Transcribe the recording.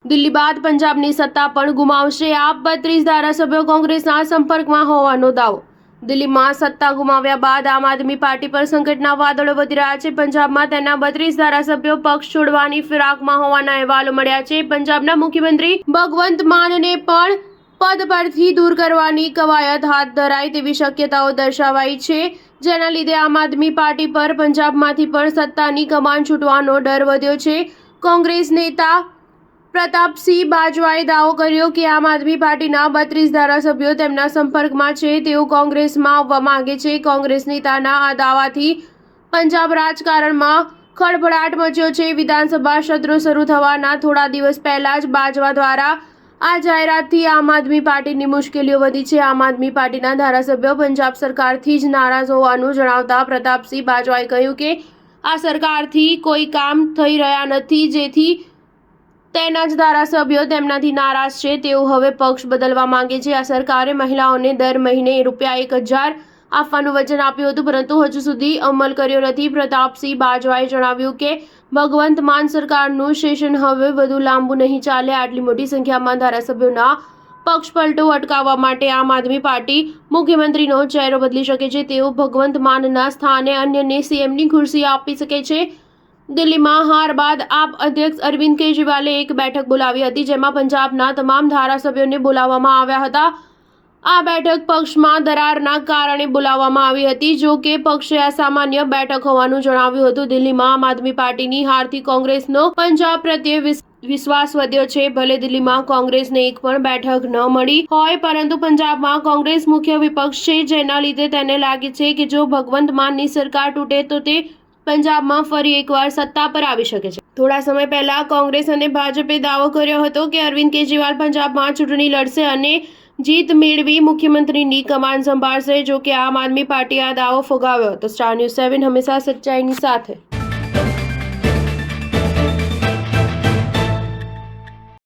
દિલ્હી બાદ પંજાબની સત્તા પણ ગુમાવશે આપ 32 ધારાસભ્યો કોંગ્રેસના સંપર્કમાં હોવાનો દાવો। દિલ્હીમાં સત્તા ગુમાવ્યા બાદ આમ આદમી પાર્ટી પર સંકટના વાદળો વધી રહ્યા છે। પંજાબમાં તેના 32 ધારાસભ્યો પક્ષ છોડવાની ફિરાકમાં હોવાના અહેવાલો મળ્યા છે। પંજાબના મુખ્યમંત્રી ભગવંત માનને પણ પદ પરથી દૂર કરવાની કવાયત હાથ ધરાય તેવી શક્યતાઓ દર્શાવાઈ છે, જેના લીધે આમ આદમી પાર્ટી પર પંજાબમાંથી પણ સત્તાની કમાન છૂટવાનો ડર વધ્યો છે। કોંગ્રેસ નેતા પ્રતાપસિંહ બાજવાએ દાવો કર્યો કે આમ આદમી પાર્ટીના 32 ધારાસભ્યો તેમના સંપર્કમાં છે, તેઓ કોંગ્રેસમાં આવવા માંગે છે। કોંગ્રેસ નેતાના આ દાવાથી પંજાબ રાજકારણમાં ખળભળાટ મચ્યો છે। વિધાનસભા સત્ર શરૂ થવાના થોડા દિવસ પહેલા જ બાજવા દ્વારા આ જાહેરાતથી આમ આદમી પાર્ટીની મુશ્કેલીઓ વધી છે। આમ આદમી પાર્ટીના ધારાસભ્યો પંજાબ સરકારથી જ નારાજ હોવાનું જણાવતા પ્રતાપસિંહ બાજવાએ કહ્યું કે આ સરકારથી કોઈ કામ થઈ રહ્યા નથી, જેથી તેના જ ધારાસભ્યો તેમનાથી નારાજ છે। તેઓ હવે પક્ષ બદલવા માંગે છે। આ સરકારે મહિલાઓને દર મહિને ₹1000 આપવાનું વચન આપ્યું હતું, પરંતુ હજુ સુધી અમલ કર્યો નથી। પ્રતાપસિંહ બાજવાએ જણાવ્યું કે ભગવંત માન સરકારનું સેશન હવે વધુ લાંબુ નહીં ચાલે। આટલી મોટી સંખ્યામાં ધારાસભ્યોના પક્ષપલટો અટકાવવા માટે આમ આદમી પાર્ટી મુખ્યમંત્રીનો ચહેરો બદલી શકે છે। તેઓ ભગવંત માનના સ્થાને અન્યને સીએમની ખુરશી આપી શકે છે। દિલ્હીમાં હાર બાદ આપ અધ્યક્ષ અરવિંદ કેજરીવાલે એક બેઠક બોલાવી હતી, જેમાં પંજાબના તમામ ધારાસભ્યોને બોલાવવામાં આવ્યા હતા। આ બેઠક પક્ષમાં દરારના કારણે બોલાવવામાં આવી હતી, જો કે પક્ષે અસામાન્ય બેઠક હોવાનું જણાવ્યું હતું। દિલ્હીમાં આમ આદમી પાર્ટીની હારથી કોંગ્રેસનો પંજાબ પ્રત્યે વિશ્વાસ વધ્યો છે। ભલે દિલ્હીમાં કોંગ્રેસને એક પણ બેઠક ન મળી હોય, પરંતુ પંજાબમાં કોંગ્રેસ મુખ્ય વિપક્ષ છે, જેના લીધે તેને લાગે છે કે જો ભગવંત માનની સરકાર તૂટે તો તે પંજાબમાં ફરી એકવાર સત્તા પર આવી શકે છે। થોડા સમય પહેલા કોંગ્રેસ અને ભાજપે દાવો કર્યો હતો કે અરવિંદ કેજરીવાલ પંજાબમાં ચૂંટણી લડશે અને જીત મેળવી મુખ્યમંત્રીની કમાન સંભાળશે, જો કે આમ આદમી પાર્ટીએ આ દાવો ફગાવ્યો હતો। સ્ટાર ન્યૂઝ 7 હંમેશા સચ્ચાઈની સાથે।